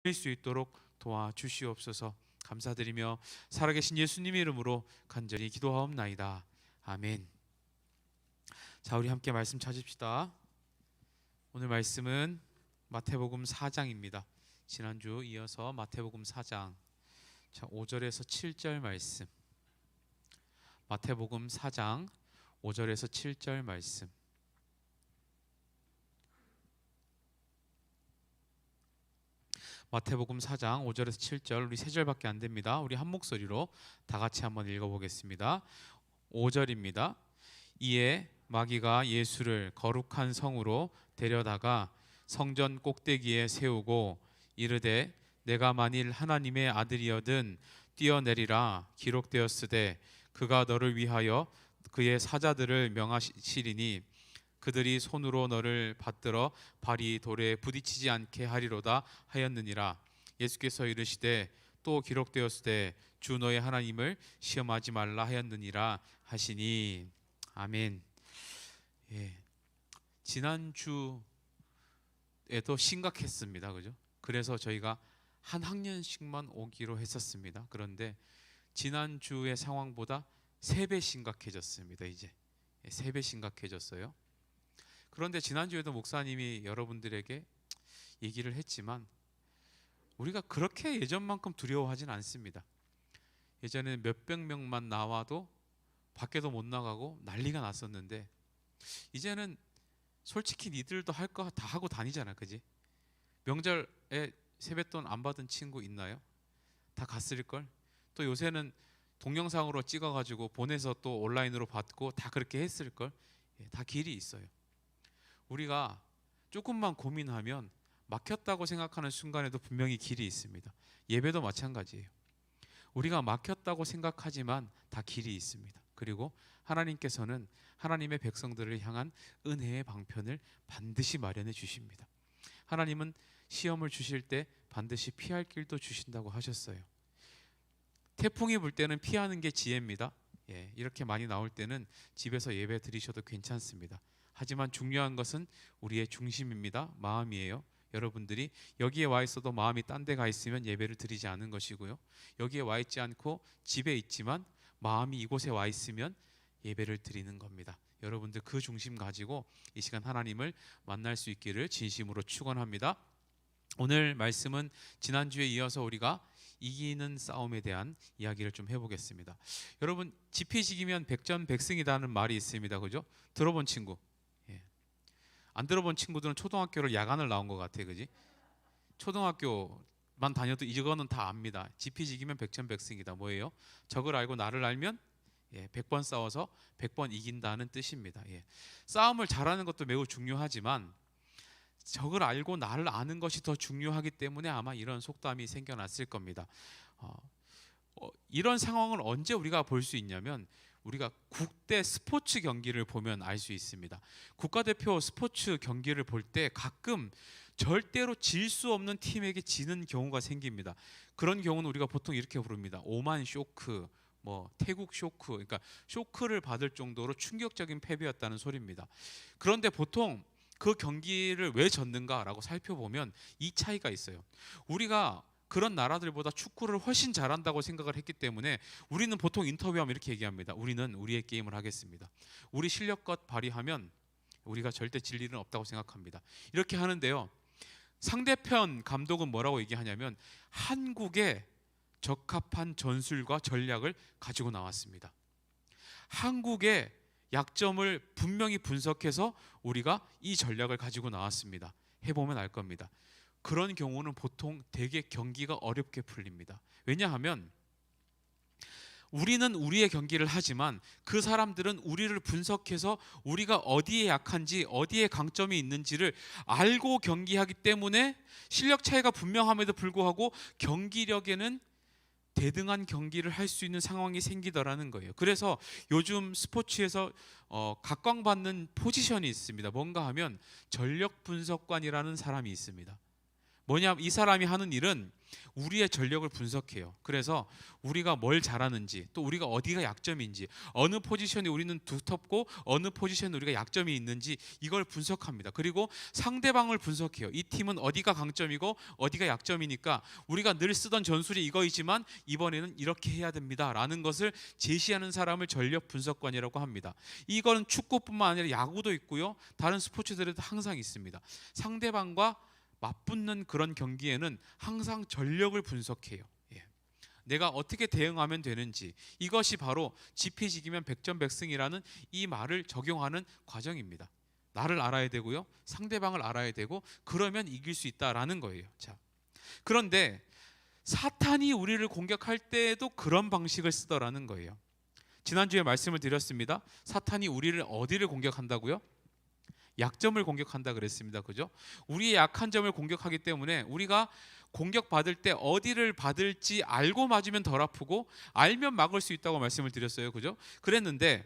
수 있도록 도와주시옵소서. 감사드리며 살아계신 예수님의 이름으로 간절히 기도하옵나이다. 아멘. 자, 우리 함께 말씀 찾읍시다. 오늘 말씀은 마태복음 4장입니다. 지난주 이어서 마태복음 4장 5절에서 7절 말씀. 마태복음 4장 5절에서 7절 말씀. 마태복음 4장 5절에서 7절, 우리 3절밖에 안 됩니다. 우리 한 목소리로 다 같이 한번 읽어보겠습니다. 5절입니다. 이에 마귀가 예수를 거룩한 성으로 데려다가 성전 꼭대기에 세우고 이르되 내가 만일 하나님의 아들이여든 뛰어내리라 기록되었으되 그가 너를 위하여 그의 사자들을 명하시리니 그들이 손으로 너를 받들어 발이 돌에 부딪히지 않게 하리로다 하였느니라. 예수께서 이르시되 또 기록되었으되 주 너의 하나님을 시험하지 말라 하였느니라 하시니. 아멘. 지난주에도 심각했습니다. 그죠? 그래서 저희가 한 학년씩만 오기로 했었습니다. 그런데 지난주의 상황보다 3배 심각해졌습니다. 이제 3배 심각해졌어요. 그런데 지난주에도 목사님이 여러분들에게 얘기를 했지만 우리가 그렇게 예전만큼 두려워하진 않습니다. 예전에는 몇백 명만 나와도 밖에도 못 나가고 난리가 났었는데 이제는 솔직히 니들도 할 거 다 하고 다니잖아. 그지? 명절에 세뱃돈 안 받은 친구 있나요? 다 갔을걸? 또 요새는 동영상으로 찍어가지고 보내서 또 온라인으로 받고 다 그렇게 했을걸? 다 길이 있어요. 우리가 조금만 고민하면 막혔다고 생각하는 순간에도 분명히 길이 있습니다. 예배도 마찬가지예요. 우리가 막혔다고 생각하지만 다 길이 있습니다. 그리고 하나님께서는 하나님의 백성들을 향한 은혜의 방편을 반드시 마련해 주십니다. 하나님은 시험을 주실 때 반드시 피할 길도 주신다고 하셨어요. 태풍이 불 때는 피하는 게 지혜입니다. 이렇게 많이 나올 때는 집에서 예배 드리셔도 괜찮습니다. 하지만 중요한 것은 우리의 중심입니다. 마음이에요. 여러분들이 여기에 와 있어도 마음이 딴 데 가 있으면 예배를 드리지 않은 것이고요. 여기에 와 있지 않고 집에 있지만 마음이 이곳에 와 있으면 예배를 드리는 겁니다. 여러분들 그 중심 가지고 이 시간 하나님을 만날 수 있기를 진심으로 축원합니다. 오늘 말씀은 지난주에 이어서 우리가 이기는 싸움에 대한 이야기를 좀 해보겠습니다. 여러분, 지피지기면 백전백승이라는 말이 있습니다. 그죠? 들어본 친구? 안 들어본 친구들은 초등학교를 야간을 나온 것 같아. 그지? 초등학교만 다녀도 이거는 다 압니다. 지피지기면 백전백승이다. 뭐예요? 적을 알고 나를 알면 100번 싸워서 100번 이긴다는 뜻입니다. 싸움을 잘하는 것도 매우 중요하지만 적을 알고 나를 아는 것이 더 중요하기 때문에 아마 이런 속담이 생겨났을 겁니다. 이런 상황을 언제 우리가 볼 수 있냐면 우리가 국대 스포츠 경기를 보면 알 수 있습니다. 국가대표 스포츠 경기를 볼 때 가끔 절대로 질 수 없는 팀에게 지는 경우가 생깁니다. 그런 경우는 우리가 보통 이렇게 부릅니다. 오만 쇼크, 태국 쇼크, 그러니까 쇼크를 받을 정도로 충격적인 패배였다는 소리입니다. 그런데 보통 그 경기를 왜 졌는가라고 살펴보면 이 차이가 있어요. 우리가 그런 나라들보다 축구를 훨씬 잘한다고 생각을 했기 때문에 우리는 보통 인터뷰하면 이렇게 얘기합니다. 우리는 우리의 게임을 하겠습니다. 우리 실력껏 발휘하면 우리가 절대 질 일은 없다고 생각합니다. 이렇게 하는데요. 상대편 감독은 뭐라고 얘기하냐면 한국의 적합한 전술과 전략을 가지고 나왔습니다. 한국의 약점을 분명히 분석해서 우리가 이 전략을 가지고 나왔습니다. 해보면 알 겁니다. 그런 경우는 보통 되게 경기가 어렵게 풀립니다. 왜냐하면 우리는 우리의 경기를 하지만 그 사람들은 우리를 분석해서 우리가 어디에 약한지 어디에 강점이 있는지를 알고 경기하기 때문에 실력 차이가 분명함에도 불구하고 경기력에는 대등한 경기를 할 수 있는 상황이 생기더라는 거예요. 그래서 요즘 스포츠에서 각광받는 포지션이 있습니다. 뭔가 하면 전력 분석관이라는 사람이 있습니다. 뭐냐, 이 사람이 하는 일은 우리의 전력을 분석해요. 그래서 우리가 뭘 잘하는지, 또 우리가 어디가 약점인지, 어느 포지션에 우리는 두텁고 어느 포지션에 우리가 약점이 있는지 이걸 분석합니다. 그리고 상대방을 분석해요. 이 팀은 어디가 강점이고 어디가 약점이니까 우리가 늘 쓰던 전술이 이거이지만 이번에는 이렇게 해야 됩니다 라는 것을 제시하는 사람을 전력 분석관이라고 합니다. 이거는 축구뿐만 아니라 야구도 있고요, 다른 스포츠들에도 항상 있습니다. 상대방과 맞붙는 그런 경기에는 항상 전력을 분석해요. 내가 어떻게 대응하면 되는지, 이것이 바로 지피지기면 백전백승이라는 이 말을 적용하는 과정입니다. 나를 알아야 되고요, 상대방을 알아야 되고, 그러면 이길 수 있다라는 거예요. 자, 그런데 사탄이 우리를 공격할 때에도 그런 방식을 쓰더라는 거예요. 지난주에 말씀을 드렸습니다. 사탄이 우리를 어디를 공격한다고요? 약점을 공격한다 그랬습니다. 그죠? 우리의 약한 점을 공격하기 때문에 우리가 공격받을 때 어디를 받을지 알고 맞으면 덜 아프고 알면 막을 수 있다고 말씀을 드렸어요. 그죠? 그랬는데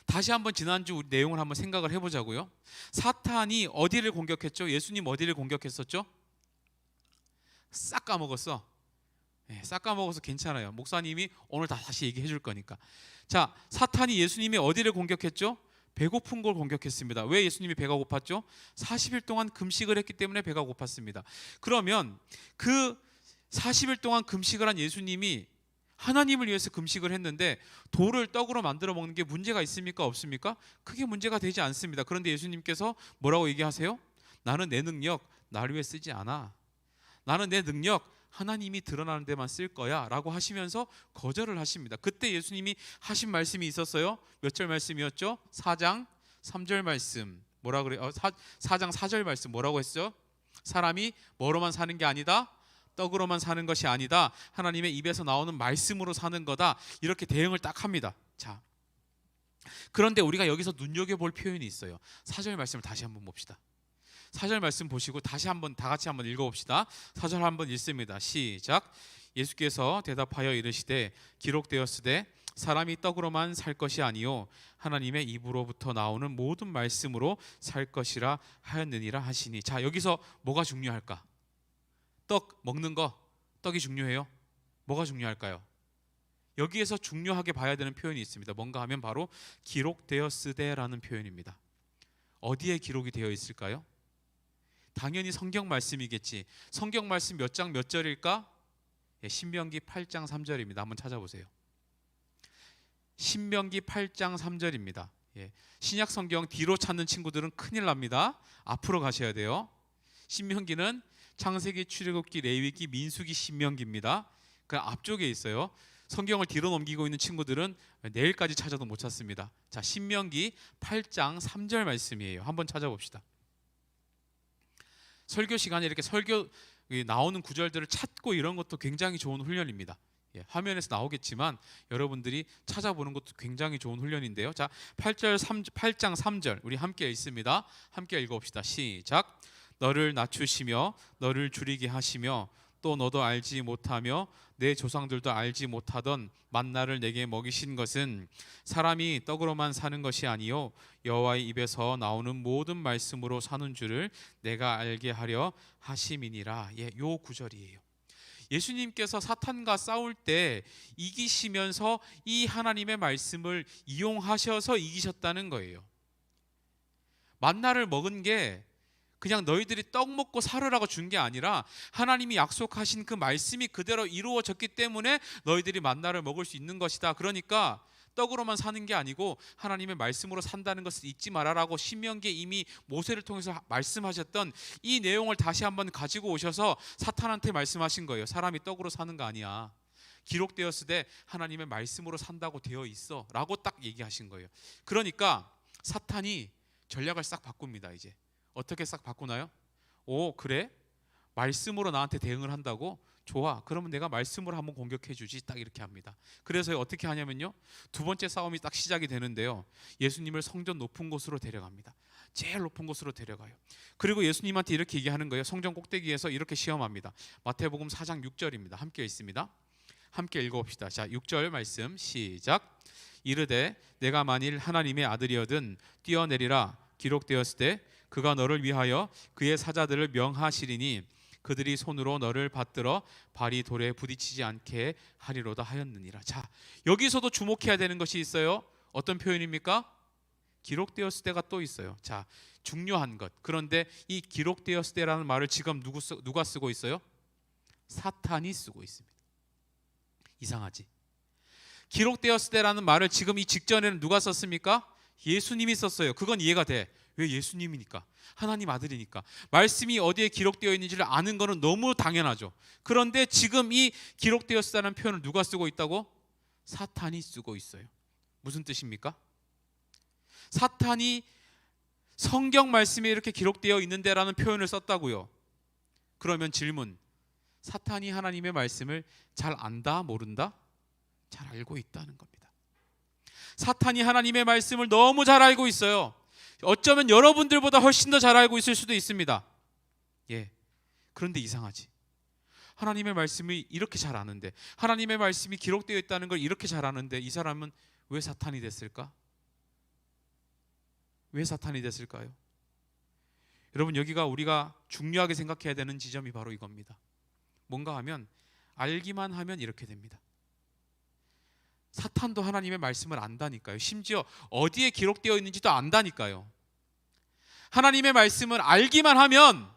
다시 한번 지난주 내용을 한번 생각을 해보자고요. 사탄이 어디를 공격했죠? 예수님 어디를 공격했었죠? 싹 까먹었어. 싹 까먹어서 괜찮아요. 목사님이 오늘 다시 얘기해 줄 거니까. 자, 사탄이 예수님이 어디를 공격했죠? 배고픈 걸 공격했습니다. 왜 예수님이 배가 고팠죠? 40일 동안 금식을 했기 때문에 배가 고팠습니다. 그러면 그 40일 동안 금식을 한 예수님이 하나님을 위해서 금식을 했는데 돌을 떡으로 만들어 먹는 게 문제가 있습니까? 없습니까? 크게 문제가 되지 않습니다. 그런데 예수님께서 뭐라고 얘기하세요? 나는 내 능력 나를 위해 쓰지 않아. 나는 내 능력 하나님이 드러나는 데만 쓸 거야 라고 하시면서 거절을 하십니다. 그때 예수님이 하신 말씀이 있었어요. 몇 절 말씀이었죠? 4장 3절 말씀. 뭐라 그래요? 4장 4절 말씀 뭐라고 했죠? 사람이 뭐로만 사는 게 아니다, 떡으로만 사는 것이 아니다, 하나님의 입에서 나오는 말씀으로 사는 거다. 이렇게 대응을 딱 합니다. 자, 그런데 우리가 여기서 눈여겨볼 표현이 있어요. 4절 말씀을 다시 한번 봅시다. 4절 말씀 보시고 다시 한번 다 같이 한번 읽어봅시다. 4절 한번 읽습니다. 시작. 예수께서 대답하여 이르시되 기록되었으되 사람이 떡으로만 살 것이 아니요 하나님의 입으로부터 나오는 모든 말씀으로 살 것이라 하였느니라 하시니. 자, 여기서 뭐가 중요할까? 떡 먹는 거, 떡이 중요해요? 뭐가 중요할까요? 여기에서 중요하게 봐야 되는 표현이 있습니다. 뭔가 하면 바로 기록되었으되라는 표현입니다. 어디에 기록이 되어 있을까요? 당연히 성경 말씀이겠지. 성경 말씀 몇 장 몇 절일까? 신명기 8장 3절입니다. 한번 찾아보세요. 신명기 8장 3절입니다. 신약 성경 뒤로 찾는 친구들은 큰일 납니다. 앞으로 가셔야 돼요. 신명기는 창세기, 출애굽기, 레위기, 민수기, 신명기입니다. 그 앞쪽에 있어요. 성경을 뒤로 넘기고 있는 친구들은 내일까지 찾아도 못 찾습니다. 자, 신명기 8장 3절 말씀이에요. 한번 찾아봅시다. 설교 시간에 이렇게 설교 나오는 구절들을 찾고 이런 것도 굉장히 좋은 훈련입니다. 화면에서 나오겠지만 여러분들이 찾아보는 것도 굉장히 좋은 훈련인데요. 자, 8장 3절 우리 함께 읽습니다. 함께 읽어봅시다. 시작. 너를 낮추시며 너를 줄이게 하시며 또 너도 알지 못하며 내 조상들도 알지 못하던 만나를 내게 먹이신 것은 사람이 떡으로만 사는 것이 아니요 여호와의 입에서 나오는 모든 말씀으로 사는 줄을 내가 알게 하려 하심이니라. 요 구절이에요. 예수님께서 사탄과 싸울 때 이기시면서 이 하나님의 말씀을 이용하셔서 이기셨다는 거예요. 만나를 먹은 게 그냥 너희들이 떡 먹고 살으라고 준 게 아니라 하나님이 약속하신 그 말씀이 그대로 이루어졌기 때문에 너희들이 만나를 먹을 수 있는 것이다. 그러니까 떡으로만 사는 게 아니고 하나님의 말씀으로 산다는 것을 잊지 말아라고 신명기에 이미 모세를 통해서 말씀하셨던 이 내용을 다시 한번 가지고 오셔서 사탄한테 말씀하신 거예요. 사람이 떡으로 사는 거 아니야. 기록되었으되 하나님의 말씀으로 산다고 되어 있어 라고 딱 얘기하신 거예요. 그러니까 사탄이 전략을 싹 바꿉니다. 이제 어떻게 싹 바꾸나요? 오, 그래? 말씀으로 나한테 대응을 한다고? 좋아. 그러면 내가 말씀으로 한번 공격해 주지. 딱 이렇게 합니다. 그래서 어떻게 하냐면요, 두 번째 싸움이 딱 시작이 되는데요, 예수님을 성전 높은 곳으로 데려갑니다. 제일 높은 곳으로 데려가요. 그리고 예수님한테 이렇게 얘기하는 거예요. 성전 꼭대기에서 이렇게 시험합니다. 마태복음 4장 6절입니다. 함께 읽습니다. 함께 읽어봅시다. 자, 6절 말씀 시작. 이르되 내가 만일 하나님의 아들이어든 뛰어내리라. 기록되었을 때 그가 너를 위하여 그의 사자들을 명하시리니 그들이 손으로 너를 받들어 발이 돌에 부딪히지 않게 하리로다 하였느니라. 자, 여기서도 주목해야 되는 것이 있어요. 어떤 표현입니까? 기록되었을 때가 또 있어요. 자, 중요한 것. 그런데 이 기록되었을 때라는 말을 지금 누가 쓰고 있어요? 사탄이 쓰고 있습니다. 이상하지? 기록되었을 때라는 말을 지금 이 직전에는 누가 썼습니까? 예수님이 썼어요. 그건 이해가 돼. 왜? 예수님이니까, 하나님 아들이니까. 말씀이 어디에 기록되어 있는지를 아는 것은 너무 당연하죠. 그런데 지금 이 기록되었다는 표현을 누가 쓰고 있다고? 사탄이 쓰고 있어요. 무슨 뜻입니까? 사탄이 성경 말씀에 이렇게 기록되어 있는데라는 표현을 썼다고요. 그러면 질문, 사탄이 하나님의 말씀을 잘 안다, 모른다? 잘 알고 있다는 겁니다. 사탄이 하나님의 말씀을 너무 잘 알고 있어요. 어쩌면 여러분들보다 훨씬 더 잘 알고 있을 수도 있습니다. 예. 그런데 이상하지. 하나님의 말씀이 이렇게 잘 아는데, 하나님의 말씀이 기록되어 있다는 걸 이렇게 잘 아는데, 이 사람은 왜 사탄이 됐을까? 왜 사탄이 됐을까요? 여러분, 여기가 우리가 중요하게 생각해야 되는 지점이 바로 이겁니다. 뭔가 하면, 알기만 하면 이렇게 됩니다. 사탄도 하나님의 말씀을 안다니까요. 심지어 어디에 기록되어 있는지도 안다니까요. 하나님의 말씀을 알기만 하면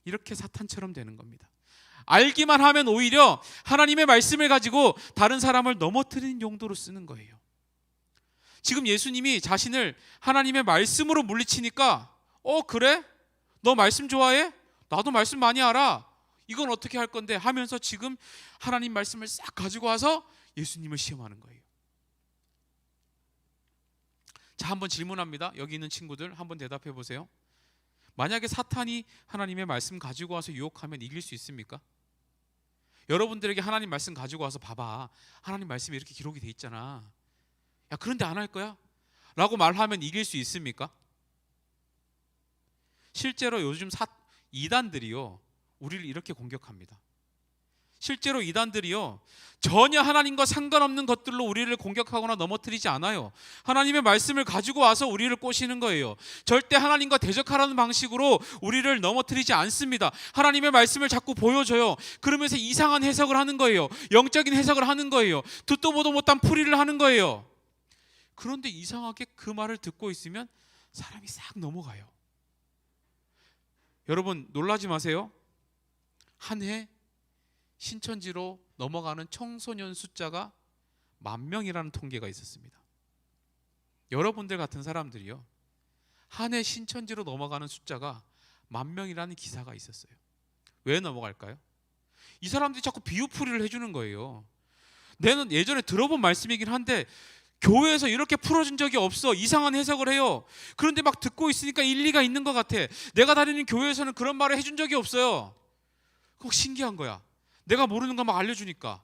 이렇게 사탄처럼 되는 겁니다. 알기만 하면 오히려 하나님의 말씀을 가지고 다른 사람을 넘어뜨리는 용도로 쓰는 거예요. 지금 예수님이 자신을 하나님의 말씀으로 물리치니까 그래? 너 말씀 좋아해? 나도 말씀 많이 알아. 이건 어떻게 할 건데? 하면서 지금 하나님 말씀을 싹 가지고 와서 예수님을 시험하는 거예요. 자, 한번 질문합니다. 여기 있는 친구들 한번 대답해 보세요. 만약에 사탄이 하나님의 말씀 가지고 와서 유혹하면 이길 수 있습니까? 여러분들에게 하나님 말씀 가지고 와서 봐봐, 하나님 말씀에 이렇게 기록이 돼 있잖아. 야, 그런데 안 할 거야? 라고 말하면 이길 수 있습니까? 실제로 요즘 이단들이요, 우리를 이렇게 공격합니다. 실제로 이단들이요, 전혀 하나님과 상관없는 것들로 우리를 공격하거나 넘어뜨리지 않아요. 하나님의 말씀을 가지고 와서 우리를 꼬시는 거예요. 절대 하나님과 대적하라는 방식으로 우리를 넘어뜨리지 않습니다. 하나님의 말씀을 자꾸 보여줘요. 그러면서 이상한 해석을 하는 거예요. 영적인 해석을 하는 거예요. 듣도 보도 못한 풀이를 하는 거예요. 그런데 이상하게 그 말을 듣고 있으면 사람이 싹 넘어가요. 여러분, 놀라지 마세요. 한 해 신천지로 넘어가는 청소년 숫자가 10,000명이라는 통계가 있었습니다. 여러분들 같은 사람들이요, 한 해 신천지로 넘어가는 숫자가 10,000명이라는 기사가 있었어요. 왜 넘어갈까요? 이 사람들이 자꾸 비유풀이를 해주는 거예요. 내는 예전에 들어본 말씀이긴 한데 교회에서 이렇게 풀어준 적이 없어. 이상한 해석을 해요. 그런데 막 듣고 있으니까 일리가 있는 것 같아. 내가 다니는 교회에서는 그런 말을 해준 적이 없어요. 그거 신기한 거야. 내가 모르는 거 막 알려주니까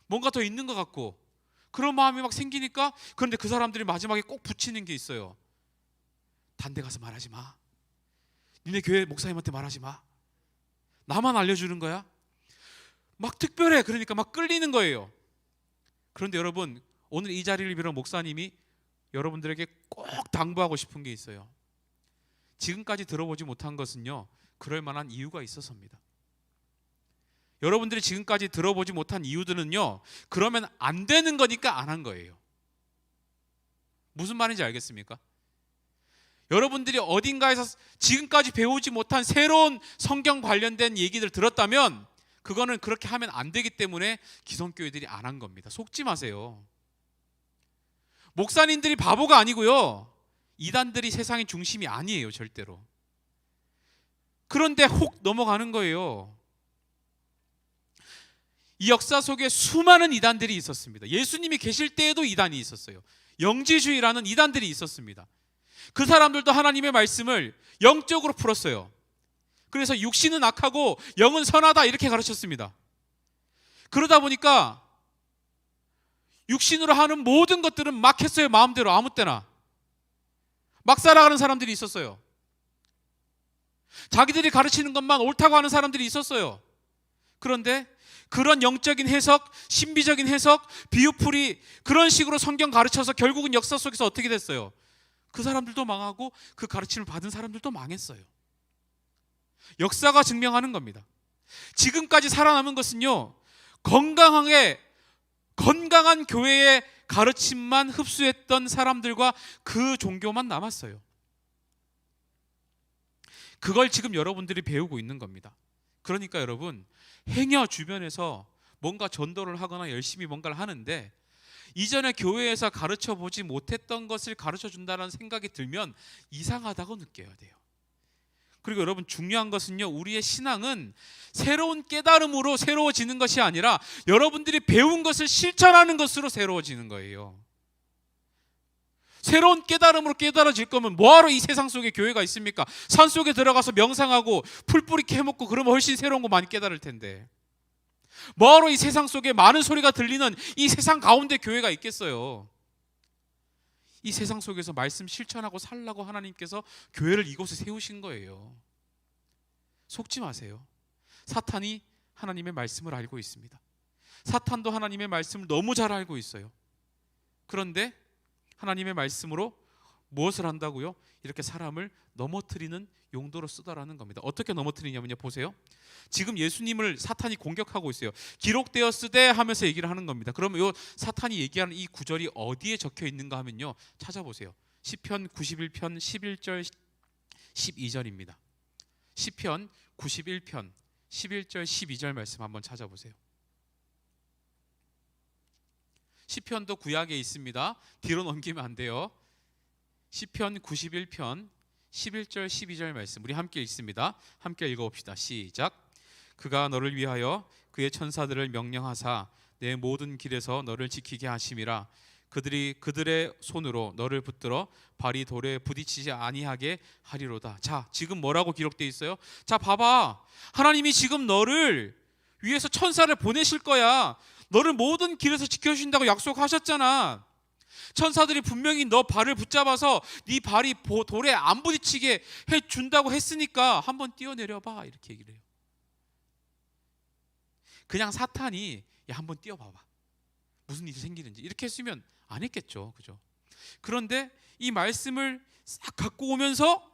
뭔가 더 있는 것 같고 그런 마음이 막 생기니까. 그런데 그 사람들이 마지막에 꼭 붙이는 게 있어요. 단 데 가서 말하지 마. 니네 교회 목사님한테 말하지 마. 나만 알려주는 거야. 막 특별해. 그러니까 막 끌리는 거예요. 그런데 여러분, 오늘 이 자리를 빌어 목사님이 여러분들에게 꼭 당부하고 싶은 게 있어요. 지금까지 들어보지 못한 것은요, 그럴 만한 이유가 있어서입니다. 여러분들이 지금까지 들어보지 못한 이유들은요, 그러면 안 되는 거니까 안 한 거예요. 무슨 말인지 알겠습니까? 여러분들이 어딘가에서 지금까지 배우지 못한 새로운 성경 관련된 얘기들 들었다면 그거는 그렇게 하면 안 되기 때문에 기성교회들이 안 한 겁니다. 속지 마세요. 목사님들이 바보가 아니고요, 이단들이 세상의 중심이 아니에요, 절대로. 그런데 혹 넘어가는 거예요. 이 역사 속에 수많은 이단들이 있었습니다. 예수님이 계실 때에도 이단이 있었어요. 영지주의라는 이단들이 있었습니다. 그 사람들도 하나님의 말씀을 영적으로 풀었어요. 그래서 육신은 악하고 영은 선하다 이렇게 가르쳤습니다. 그러다 보니까 육신으로 하는 모든 것들은 막 했어요. 마음대로 아무 때나 막 살아가는 사람들이 있었어요. 자기들이 가르치는 것만 옳다고 하는 사람들이 있었어요. 그런데 그런 영적인 해석, 신비적인 해석, 비유풀이 그런 식으로 성경 가르쳐서 결국은 역사 속에서 어떻게 됐어요? 그 사람들도 망하고 그 가르침을 받은 사람들도 망했어요. 역사가 증명하는 겁니다. 지금까지 살아남은 것은요, 건강한 교회의 가르침만 흡수했던 사람들과 그 종교만 남았어요. 그걸 지금 여러분들이 배우고 있는 겁니다. 그러니까 여러분, 행여 주변에서 뭔가 전도를 하거나 열심히 뭔가를 하는데 이전에 교회에서 가르쳐 보지 못했던 것을 가르쳐 준다는 생각이 들면 이상하다고 느껴야 돼요. 그리고 여러분, 중요한 것은요, 우리의 신앙은 새로운 깨달음으로 새로워지는 것이 아니라 여러분들이 배운 것을 실천하는 것으로 새로워지는 거예요. 새로운 깨달음으로 깨달아질 거면 뭐하러 이 세상 속에 교회가 있습니까? 산속에 들어가서 명상하고 풀뿌리 캐먹고 그러면 훨씬 새로운 거 많이 깨달을 텐데, 뭐하러 이 세상 속에 많은 소리가 들리는 이 세상 가운데 교회가 있겠어요? 이 세상 속에서 말씀 실천하고 살라고 하나님께서 교회를 이곳에 세우신 거예요. 속지 마세요. 사탄이 하나님의 말씀을 알고 있습니다. 사탄도 하나님의 말씀을 너무 잘 알고 있어요. 그런데 하나님의 말씀으로 무엇을 한다고요? 이렇게 사람을 넘어뜨리는 용도로 쓰다라는 겁니다. 어떻게 넘어뜨리냐면요, 보세요. 지금 예수님을 사탄이 공격하고 있어요. 기록되었으되 하면서 얘기를 하는 겁니다. 그러면 이 사탄이 얘기하는 이 구절이 어디에 적혀 있는가 하면요, 찾아보세요. 시편 91편 11절 12절입니다. 시편 91편 11절 12절 말씀 한번 찾아보세요. 시편도 구약에 있습니다. 뒤로 넘기면 안 돼요. 시편 91편 11절 12절 말씀 우리 함께 읽습니다. 함께 읽어봅시다. 시작. 그가 너를 위하여 그의 천사들을 명령하사 내 모든 길에서 너를 지키게 하심이라. 그들의 손으로 너를 붙들어 발이 돌에 부딪히지 아니하게 하리로다. 자, 지금 뭐라고 기록되어 있어요? 자, 봐봐. 하나님이 지금 너를 위해서 천사를 보내실 거야. 너를 모든 길에서 지켜주신다고 약속하셨잖아. 천사들이 분명히 너 발을 붙잡아서 네 발이 돌에 안 부딪히게 해준다고 했으니까 한번 뛰어내려봐, 이렇게 얘기를 해요. 그냥 사탄이 야, 한번 뛰어봐봐, 무슨 일이 생기는지 이렇게 했으면 안 했겠죠, 그죠? 그런데 이 말씀을 싹 갖고 오면서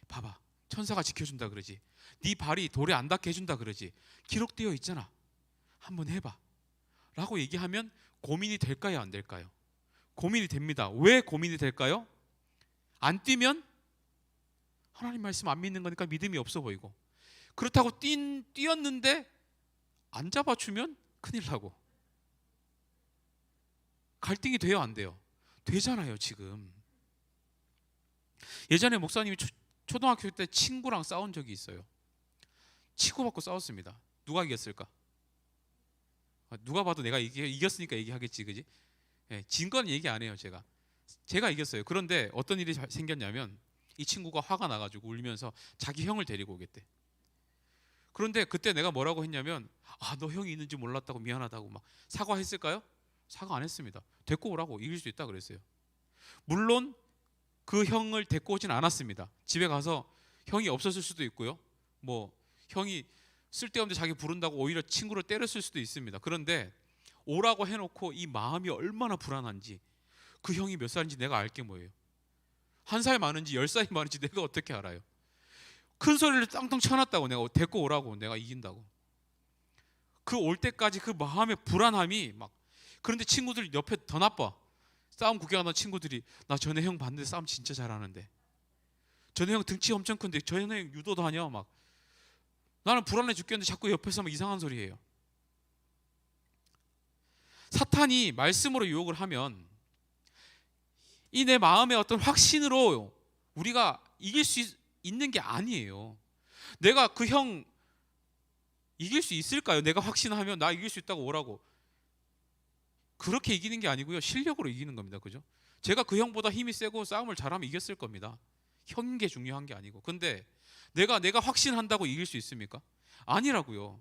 봐봐, 천사가 지켜준다 그러지, 네 발이 돌에 안 닿게 해준다 그러지, 기록되어 있잖아, 한번 해봐 라고 얘기하면 고민이 될까요, 안 될까요? 고민이 됩니다. 왜 고민이 될까요? 안 뛰면 하나님 말씀 안 믿는 거니까 믿음이 없어 보이고, 그렇다고 뛰었는데 안 잡아주면 큰일 나고. 갈등이 돼요, 안 돼요? 되잖아요. 지금 예전에 목사님이 초등학교 때 친구랑 싸운 적이 있어요. 치고받고 싸웠습니다. 누가 이겼을까? 누가 봐도 내가 이겼으니까 얘기하겠지, 그지? 네, 진 건 얘기 안 해요. 제가 이겼어요. 그런데 어떤 일이 생겼냐면 이 친구가 화가 나가지고 울면서 자기 형을 데리고 오겠대. 그런데 그때 내가 뭐라고 했냐면, 너 형이 있는지 몰랐다고 미안하다고 막 사과했을까요? 사과 안 했습니다. 데리고 오라고, 이길 수 있다 그랬어요. 물론 그 형을 데리고 오진 않았습니다. 집에 가서 형이 없었을 수도 있고요, 뭐 형이 쓸데없는데 자기 부른다고 오히려 친구를 때렸을 수도 있습니다. 그런데 오라고 해놓고 이 마음이 얼마나 불안한지, 그 형이 몇 살인지 내가 알게 뭐예요? 1살 많은지 10살이 많은지 내가 어떻게 알아요? 큰 소리를 땅땅 쳐놨다고, 내가 데리고 오라고, 내가 이긴다고. 그 올 때까지 그 마음의 불안함이 막. 그런데 친구들 옆에 더 나빠. 싸움 구경하던 친구들이, 나 전에 형 봤는데 싸움 진짜 잘하는데, 전에 형 등치 엄청 큰데, 전에 형 유도도 하냐, 막. 나는 불안해 죽겠는데 자꾸 옆에서 막 이상한 소리 해요. 사탄이 말씀으로 유혹을 하면 이 내 마음의 어떤 확신으로 우리가 이길 수 있는 게 아니에요. 내가 그 형 이길 수 있을까요? 내가 확신하면 나 이길 수 있다고 오라고. 그렇게 이기는 게 아니고요, 실력으로 이기는 겁니다. 그죠? 제가 그 형보다 힘이 세고 싸움을 잘하면 이겼을 겁니다. 형인 게 중요한 게 아니고. 근데 내가 확신한다고 이길 수 있습니까? 아니라고요.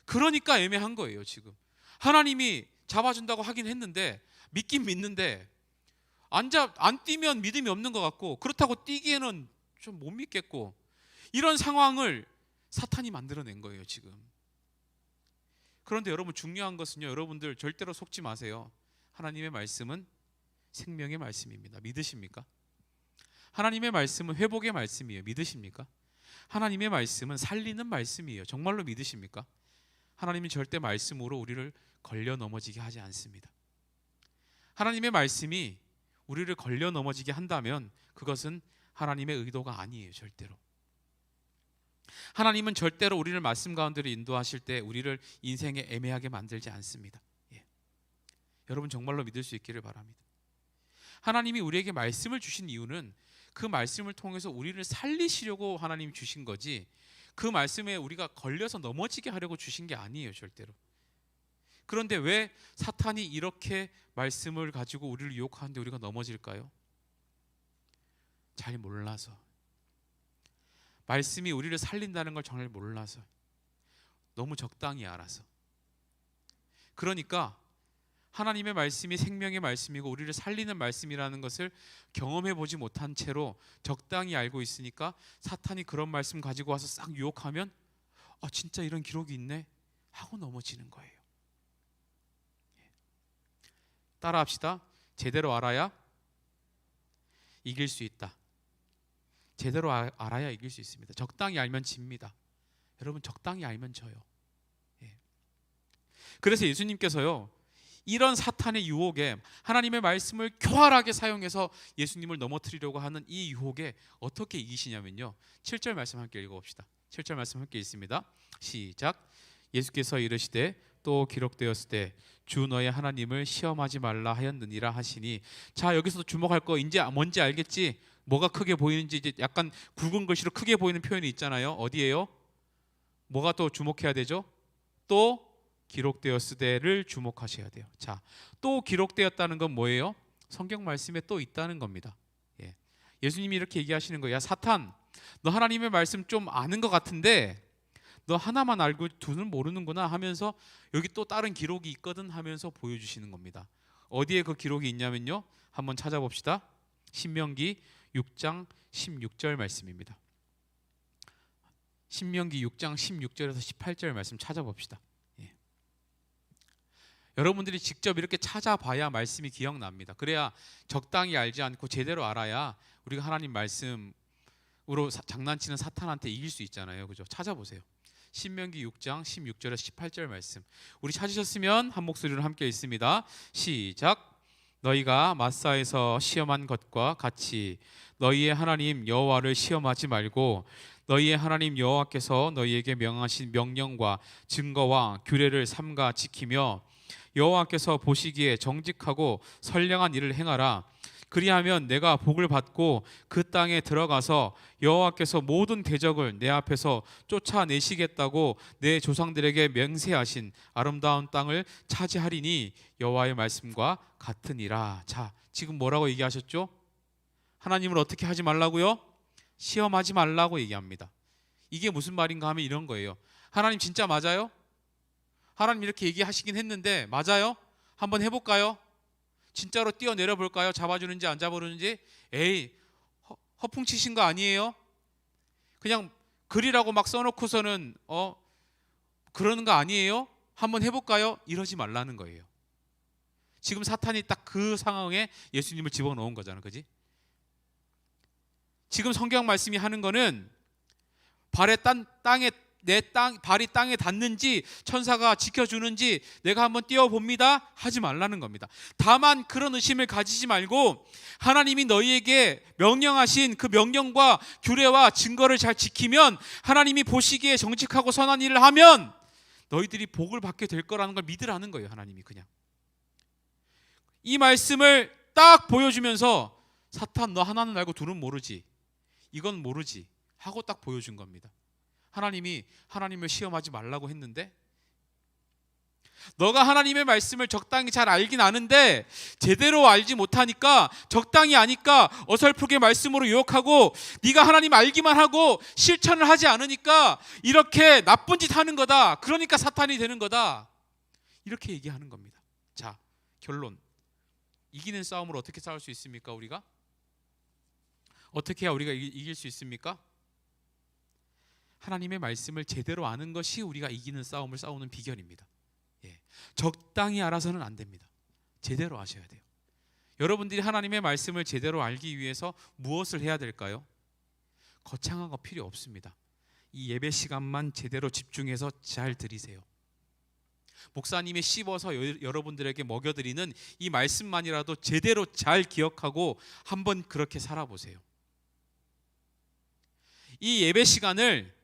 그러니까 애매한 거예요. 지금 하나님이 잡아준다고 하긴 했는데, 믿긴 믿는데 안 뛰면 믿음이 없는 것 같고, 그렇다고 뛰기에는 좀 못 믿겠고, 이런 상황을 사탄이 만들어낸 거예요 지금. 그런데 여러분, 중요한 것은요, 여러분들 절대로 속지 마세요. 하나님의 말씀은 생명의 말씀입니다. 믿으십니까? 하나님의 말씀은 회복의 말씀이에요. 믿으십니까? 하나님의 말씀은 살리는 말씀이에요. 정말로 믿으십니까? 하나님이 절대 말씀으로 우리를 걸려 넘어지게 하지 않습니다. 하나님의 말씀이 우리를 걸려 넘어지게 한다면 그것은 하나님의 의도가 아니에요. 절대로. 하나님은 절대로 우리를 말씀 가운데로 인도하실 때 우리를 인생에 애매하게 만들지 않습니다. 여러분 정말로 믿을 수 있기를 바랍니다. 하나님이 우리에게 말씀을 주신 이유는 그 말씀을 통해서 우리를 살리시려고 하나님이 주신 거지, 그 말씀에 우리가 걸려서 넘어지게 하려고 주신 게 아니에요. 절대로. 그런데 왜 사탄이 이렇게 말씀을 가지고 우리를 유혹하는데 우리가 넘어질까요? 잘 몰라서. 말씀이 우리를 살린다는 걸 정말 몰라서, 너무 적당히 알아서. 그러니까 하나님의 말씀이 생명의 말씀이고 우리를 살리는 말씀이라는 것을 경험해 보지 못한 채로 적당히 알고 있으니까 사탄이 그런 말씀 가지고 와서 싹 유혹하면 진짜 이런 기록이 있네 하고 넘어지는 거예요. 따라합시다. 제대로 알아야 이길 수 있다. 제대로 알아야 이길 수 있습니다. 적당히 알면 집니다. 여러분 적당히 알면 져요. 그래서 예수님께서요, 이런 사탄의 유혹에 하나님의 말씀을 교활하게 사용해서 예수님을 넘어뜨리려고 하는 이 유혹에 어떻게 이기시냐면요, 7절 말씀 함께 읽어봅시다. 7절 말씀 함께 읽습니다. 시작. 예수께서 이르시되 또 기록되었을 때 주 너의 하나님을 시험하지 말라 하였느니라 하시니. 자, 여기서 주목할 거 이제 뭔지 알겠지? 뭐가 크게 보이는지, 이제 약간 굵은 글씨로 크게 보이는 표현이 있잖아요. 어디예요? 뭐가 또 주목해야 되죠? 또 기록되었으되를 주목하셔야 돼요. 자, 또 기록되었다는 건 뭐예요? 성경 말씀에 또 있다는 겁니다. 예수님이 이렇게 얘기하시는 거예요. 야 사탄, 너 하나님의 말씀 좀 아는 것 같은데 너 하나만 알고 두는 모르는구나 하면서 여기 또 다른 기록이 있거든 하면서 보여주시는 겁니다. 어디에 그 기록이 있냐면요, 한번 찾아봅시다. 신명기 6장 16절 말씀입니다. 신명기 6장 16절에서 18절 말씀 찾아봅시다. 여러분들이 직접 이렇게 찾아봐야 말씀이 기억납니다. 그래야 적당히 알지 않고 제대로 알아야 우리가 하나님 말씀으로 장난치는 사탄한테 이길 수 있잖아요. 그죠? 찾아보세요. 신명기 6장 16절에서 18절 말씀. 우리 찾으셨으면 한 목소리로 함께 읽습니다. 시작. 너희가 마사에서 시험한 것과 같이 너희의 하나님 여호와를 시험하지 말고 너희의 하나님 여호와께서 너희에게 명하신 명령과 증거와 규례를 삼가 지키며 여호와께서 보시기에 정직하고 선량한 일을 행하라. 그리하면 내가 복을 받고 그 땅에 들어가서 여호와께서 모든 대적을 내 앞에서 쫓아내시겠다고 내 조상들에게 맹세하신 아름다운 땅을 차지하리니 여호와의 말씀과 같으니라. 자, 지금 뭐라고 얘기하셨죠? 하나님을 어떻게 하지 말라고요? 시험하지 말라고 얘기합니다. 이게 무슨 말인가 하면 이런 거예요. 하나님 진짜 맞아요? 하나님 이렇게 얘기하시긴 했는데 맞아요? 한번 해볼까요? 진짜로 뛰어내려 볼까요? 잡아주는지 안 잡아주는지? 에이, 허풍치신 거 아니에요? 그냥 글이라고 막 써놓고서는 그러는 거 아니에요? 한번 해볼까요? 이러지 말라는 거예요. 지금 사탄이 딱 그 상황에 예수님을 집어넣은 거잖아, 그지? 지금 성경 말씀이 하는 거는 발이 땅에 닿는지 천사가 지켜주는지 내가 한번 뛰어봅니다 하지 말라는 겁니다. 다만 그런 의심을 가지지 말고 하나님이 너희에게 명령하신 그 명령과 규례와 증거를 잘 지키면, 하나님이 보시기에 정직하고 선한 일을 하면 너희들이 복을 받게 될 거라는 걸 믿으라는 거예요. 하나님이 그냥 이 말씀을 딱 보여주면서 사탄 너 하나는 알고 둘은 모르지, 이건 모르지 하고 딱 보여준 겁니다. 하나님이 하나님을 시험하지 말라고 했는데 너가 하나님의 말씀을 적당히 잘 알긴 아는데 제대로 알지 못하니까, 적당히 아니까 어설프게 말씀으로 유혹하고 네가 하나님 알기만 하고 실천을 하지 않으니까 이렇게 나쁜 짓 하는 거다. 그러니까 사탄이 되는 거다. 이렇게 얘기하는 겁니다. 자, 결론. 이기는 싸움을 어떻게 싸울 수 있습니까? 우리가? 어떻게 해야 우리가 이길 수 있습니까? 하나님의 말씀을 제대로 아는 것이 우리가 이기는 싸움을 싸우는 비결입니다. 적당히 알아서는 안 됩니다. 제대로 아셔야 돼요. 여러분들이 하나님의 말씀을 제대로 알기 위해서 무엇을 해야 될까요? 거창한 거 필요 없습니다. 이 예배 시간만 제대로 집중해서 잘 드리세요. 목사님이 씹어서 여러분들에게 먹여드리는 이 말씀만이라도 제대로 잘 기억하고 한번 그렇게 살아보세요. 이 예배 시간을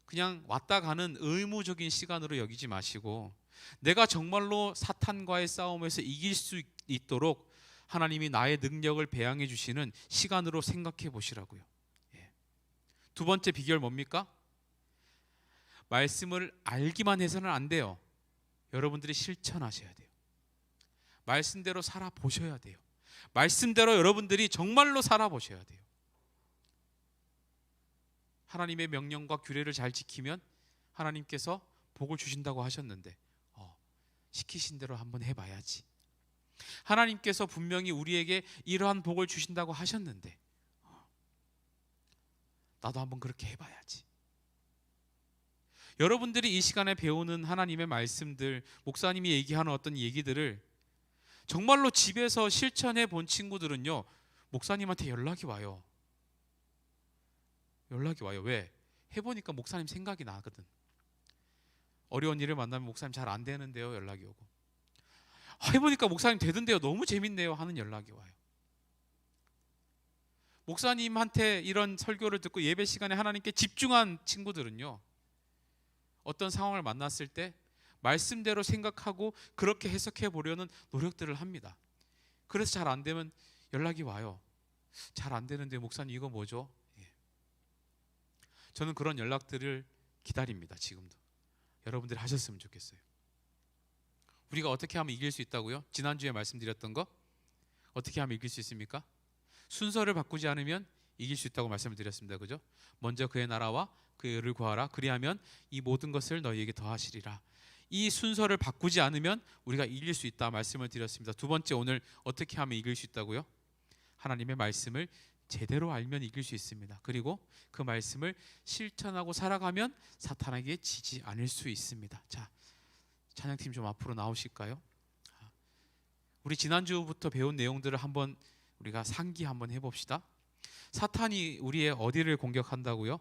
그냥 왔다 가는 의무적인 시간으로 여기지 마시고 내가 정말로 사탄과의 싸움에서 이길 수 있도록 하나님이 나의 능력을 배양해 주시는 시간으로 생각해 보시라고요. 두 번째 비결 뭡니까? 말씀을 알기만 해서는 안 돼요. 여러분들이 실천하셔야 돼요. 말씀대로 살아보셔야 돼요. 말씀대로 여러분들이 정말로 살아보셔야 돼요. 하나님의 명령과 규례를 잘 지키면 하나님께서 복을 주신다고 하셨는데 시키신 대로 한번 해봐야지. 하나님께서 분명히 우리에게 이러한 복을 주신다고 하셨는데 나도 한번 그렇게 해봐야지. 여러분들이 이 시간에 배우는 하나님의 말씀들, 목사님이 얘기하는 어떤 얘기들을 정말로 집에서 실천해 본 친구들은요, 목사님한테 연락이 와요. 왜? 해보니까 목사님 생각이 나거든. 어려운 일을 만나면 목사님 잘 안 되는데요, 연락이 오고. 해보니까 목사님 되던데요, 너무 재밌네요 하는 연락이 와요. 목사님한테 이런 설교를 듣고 예배 시간에 하나님께 집중한 친구들은요, 어떤 상황을 만났을 때 말씀대로 생각하고 그렇게 해석해 보려는 노력들을 합니다. 그래서 잘 안 되면 연락이 와요. 잘 안 되는데 목사님 이거 뭐죠? 저는 그런 연락들을 기다립니다. 지금도 여러분들이 하셨으면 좋겠어요. 우리가 어떻게 하면 이길 수 있다고요? 지난주에 말씀드렸던 거 어떻게 하면 이길 수 있습니까? 순서를 바꾸지 않으면 이길 수 있다고 말씀을 드렸습니다. 그죠? 먼저 그의 나라와 그의 의를 구하라. 그리하면 이 모든 것을 너희에게 더하시리라. 이 순서를 바꾸지 않으면 우리가 이길 수 있다 말씀을 드렸습니다. 두 번째, 오늘 어떻게 하면 이길 수 있다고요? 하나님의 말씀을 제대로 알면 이길 수 있습니다. 그리고 그 말씀을 실천하고 살아가면 사탄에게 지지 않을 수 있습니다. 자, 찬양팀 좀 앞으로 나오실까요? 우리 지난주부터 배운 내용들을 한번 우리가 상기 한번 해봅시다. 사탄이 우리의 어디를 공격한다고요?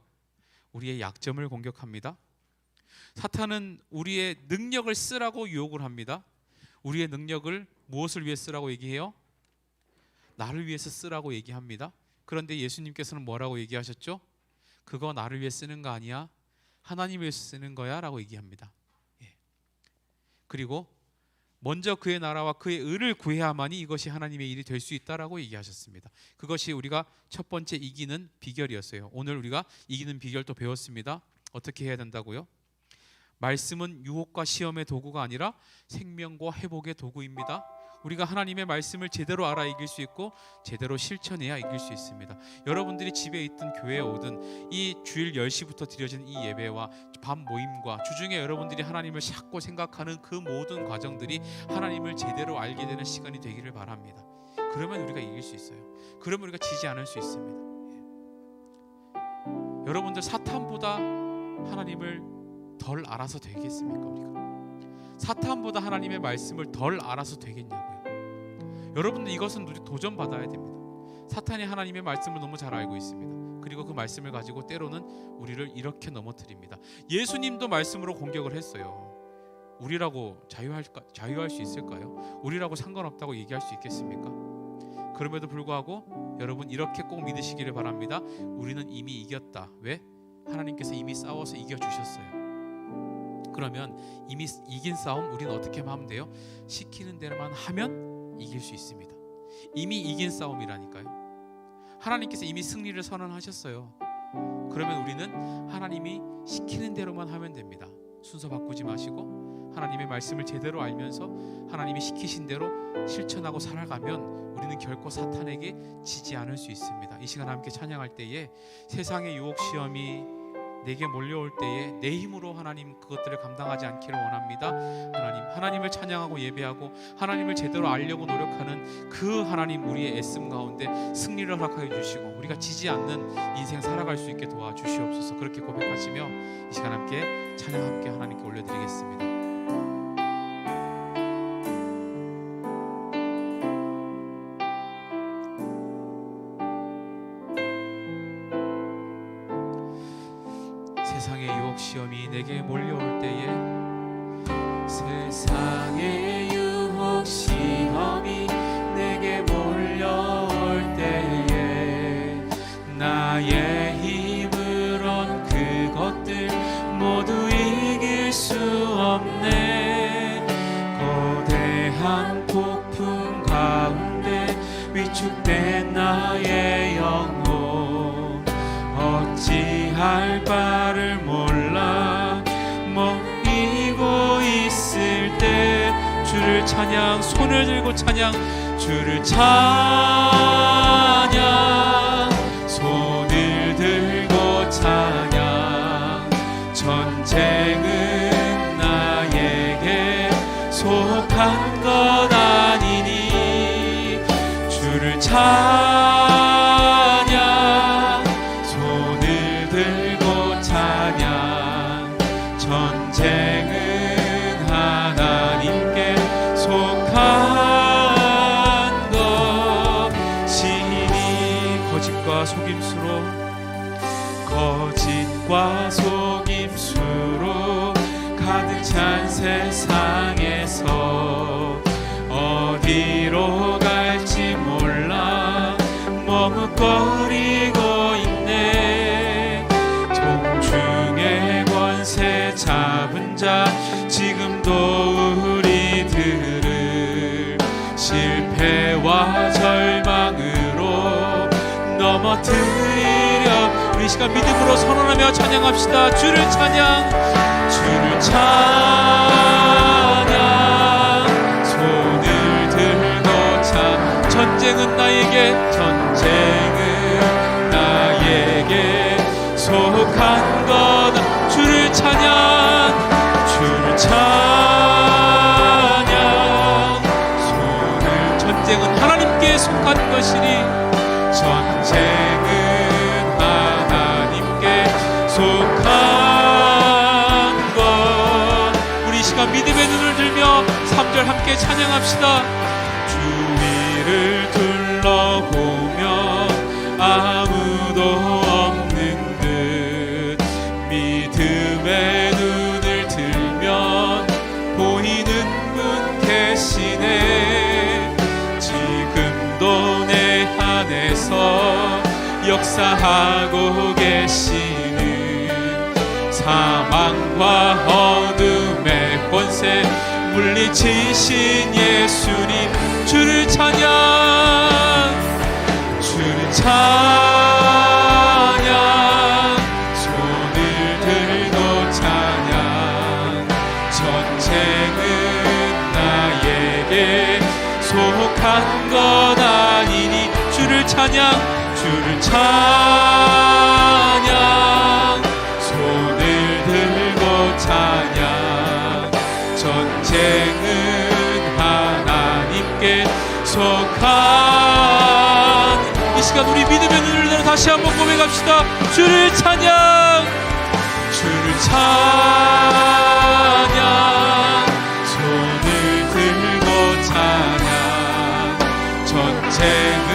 우리의 약점을 공격합니다. 사탄은 우리의 능력을 쓰라고 유혹을 합니다. 우리의 능력을 무엇을 위해 쓰라고 얘기해요? 나를 위해서 쓰라고 얘기합니다. 그런데 예수님께서는 뭐라고 얘기하셨죠? 그거 나를 위해 쓰는 거 아니야, 하나님을 위해서 쓰는 거야 라고 얘기합니다. 그리고 먼저 그의 나라와 그의 의를 구해야만이 이것이 하나님의 일이 될 수 있다라고 얘기하셨습니다. 그것이 우리가 첫 번째 이기는 비결이었어요. 오늘 우리가 이기는 비결도 배웠습니다. 어떻게 해야 된다고요? 말씀은 유혹과 시험의 도구가 아니라 생명과 회복의 도구입니다. 우리가 하나님의 말씀을 제대로 알아 이길 수 있고 제대로 실천해야 이길 수 있습니다. 여러분들이 집에 있든 교회에 오든 이 주일 10시부터 드려진 이 예배와 밤 모임과 주중에 여러분들이 하나님을 찾고 생각하는 그 모든 과정들이 하나님을 제대로 알게 되는 시간이 되기를 바랍니다. 그러면 우리가 이길 수 있어요. 그러면 우리가 지지 않을 수 있습니다. 여러분들 사탄보다 하나님을 덜 알아서 되겠습니까? 우리가 사탄보다 하나님의 말씀을 덜 알아서 되겠냐고요. 여러분들 이것은 도전받아야 됩니다. 사탄이 하나님의 말씀을 너무 잘 알고 있습니다. 그리고 그 말씀을 가지고 때로는 우리를 이렇게 넘어뜨립니다. 예수님도 말씀으로 공격을 했어요. 우리라고 자유할 수 있을까요? 우리라고 상관없다고 얘기할 수 있겠습니까? 그럼에도 불구하고 여러분 이렇게 꼭 믿으시기를 바랍니다. 우리는 이미 이겼다. 왜? 하나님께서 이미 싸워서 이겨주셨어요. 그러면 이미 이긴 싸움 우리는 어떻게 하면 돼요? 시키는 대로만 하면 이길 수 있습니다. 이미 이긴 싸움이라니까요. 하나님께서 이미 승리를 선언하셨어요. 그러면 우리는 하나님이 시키는 대로만 하면 됩니다. 순서 바꾸지 마시고 하나님의 말씀을 제대로 알면서 하나님이 시키신 대로 실천하고 살아가면 우리는 결코 사탄에게 지지 않을 수 있습니다. 이 시간 함께 찬양할 때에 세상의 유혹 시험이 내게 몰려올 때에 내 힘으로 하나님 그것들을 감당하지 않기를 원합니다. 하나님을 찬양하고 예배하고 하나님을 제대로 알려고 노력하는 그 하나님 우리의 애씀 가운데 승리를 허락하여 주시고 우리가 지지 않는 인생 살아갈 수 있게 도와주시옵소서. 그렇게 고백하시며 이 시간 함께 찬양 함께 하나님께 올려드리겠습니다. 시험이 내게 몰려올 때에 세상의 유혹 시험이 내게 몰려올 때에 나의 힘으론 그것들 모두 이길 수 없네. 거대한 폭풍 가운데 위축된 나의 영혼 어찌할 바를 몰라 멍이고 있을 때 주를 찬양, 손을 들고 찬양, 주를 찬양 손을 들고 찬양 전쟁은 나에게 속한 것 아니니 주를 찬양 손을 들고 찬양 전쟁은 하나님께 속한 것이니 거짓과 속임수로 가득 찬 세상에서 어디로 갈지 몰라 머뭇거리고 있네. 종중의 권세 잡은 자 지금도 우리들을 실패와 절망으로 넘어뜨려. 우리 시간 믿음으로 선언하며 찬양합시다. 주를 찬양, 주를 찬양 손을 들고 찬 전쟁은 나에게 속한 거다. 주를 찬양, 주를 찬양 손을 전쟁은 하나님께 속한 것이니 전쟁은 하나님께 속한 것. 우리 시간 믿음의 눈을 들며 3절 함께 찬양합시다. 주위를 둘러보며 아무도 없는 듯 믿음의 눈을 들면 보이는 분 계시네. 지금도 내 안에서 역사하고 계시는 사망과 어둠의 권세 물리치신 예수님. 주를 찬양, 주를 찬양 손을 들고 찬양 전쟁은 나에게 속한 것 아니니. 주를 찬양, 주를 찬양 손을 들고 찬양 전쟁은 하나님께 속한. 이 시간 우리 믿음의 눈을 들어 다시 한번 고백합시다. 주를 찬양, 주를 찬양 손을 들고 찬양 전쟁은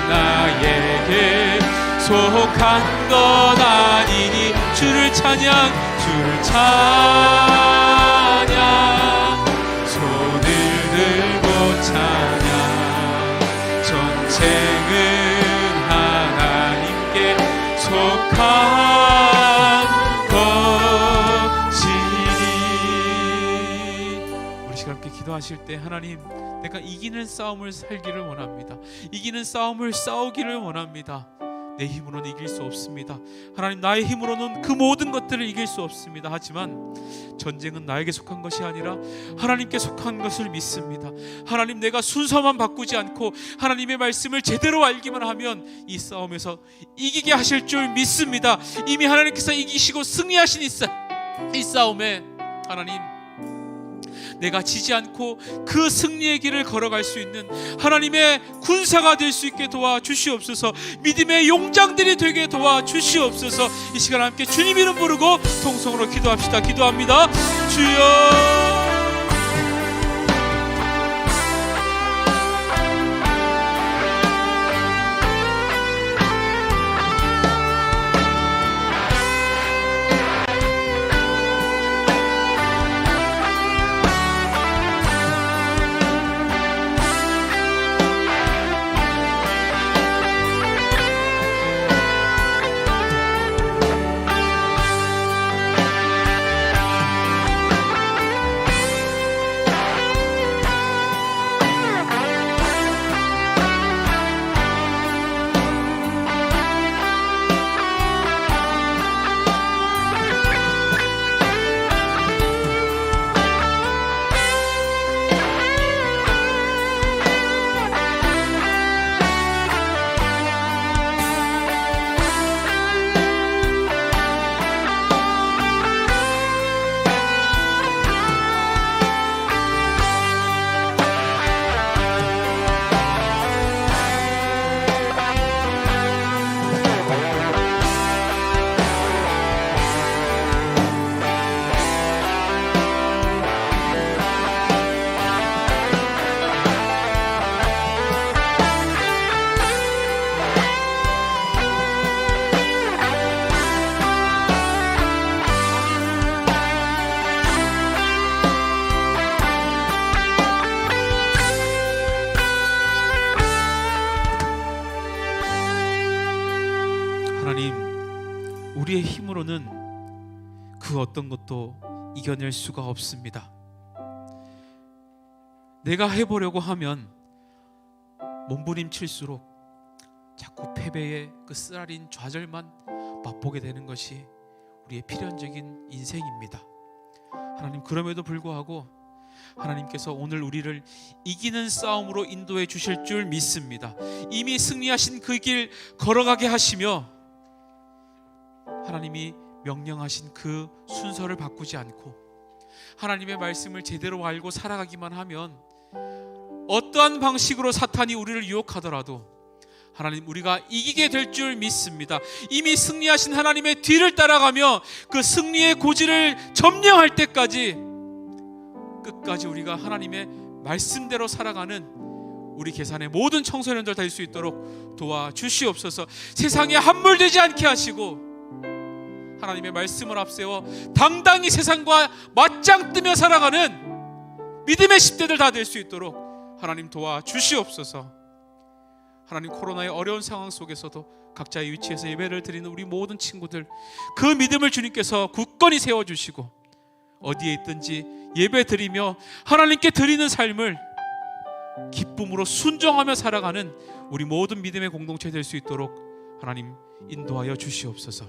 나에게 속한 것 아니니. 주를 찬양, 주를 찬양 손을 들고 찬양 전쟁은 하나님께 속한 것이니. 우리 시간 함께 기도하실 때 하나님, 내가 이기는 싸움을 살기를 원합니다. 이기는 싸움을 싸우기를 원합니다. 내 힘으로는 이길 수 없습니다. 하나님, 나의 힘으로는 그 모든 것들을 이길 수 없습니다. 하지만 전쟁은 나에게 속한 것이 아니라 하나님께 속한 것을 믿습니다. 하나님, 내가 순서만 바꾸지 않고 하나님의 말씀을 제대로 알기만 하면 이 싸움에서 이기게 하실 줄 믿습니다. 이미 하나님께서 이기시고 승리하신 이 싸움에 하나님, 내가 지지 않고 그 승리의 길을 걸어갈 수 있는 하나님의 군사가 될 수 있게 도와주시옵소서. 믿음의 용장들이 되게 도와주시옵소서. 이 시간 함께 주님 이름 부르고 통성으로 기도합시다. 기도합니다. 주여, 그 어떤 것도 이겨낼 수가 없습니다. 내가 해보려고 하면 몸부림칠수록 자꾸 패배의 그 쓰라린 좌절만 맛보게 되는 것이 우리의 필연적인 인생입니다. 하나님, 그럼에도 불구하고 하나님께서 오늘 우리를 이기는 싸움으로 인도해 주실 줄 믿습니다. 이미 승리하신 그 길 걸어가게 하시며 하나님이 명령하신 그 순서를 바꾸지 않고 하나님의 말씀을 제대로 알고 살아가기만 하면 어떠한 방식으로 사탄이 우리를 유혹하더라도 하나님, 우리가 이기게 될 줄 믿습니다. 이미 승리하신 하나님의 뒤를 따라가며 그 승리의 고지를 점령할 때까지 끝까지 우리가 하나님의 말씀대로 살아가는 우리 계산의 모든 청소년들 될 수 있도록 도와주시옵소서. 세상에 함몰되지 않게 하시고 하나님의 말씀을 앞세워 당당히 세상과 맞짱 뜨며 살아가는 믿음의 10대들 다 될 수 있도록 하나님 도와주시옵소서. 하나님, 코로나의 어려운 상황 속에서도 각자의 위치에서 예배를 드리는 우리 모든 친구들, 그 믿음을 주님께서 굳건히 세워주시고 어디에 있든지 예배 드리며 하나님께 드리는 삶을 기쁨으로 순종하며 살아가는 우리 모든 믿음의 공동체 될 수 있도록 하나님 인도하여 주시옵소서.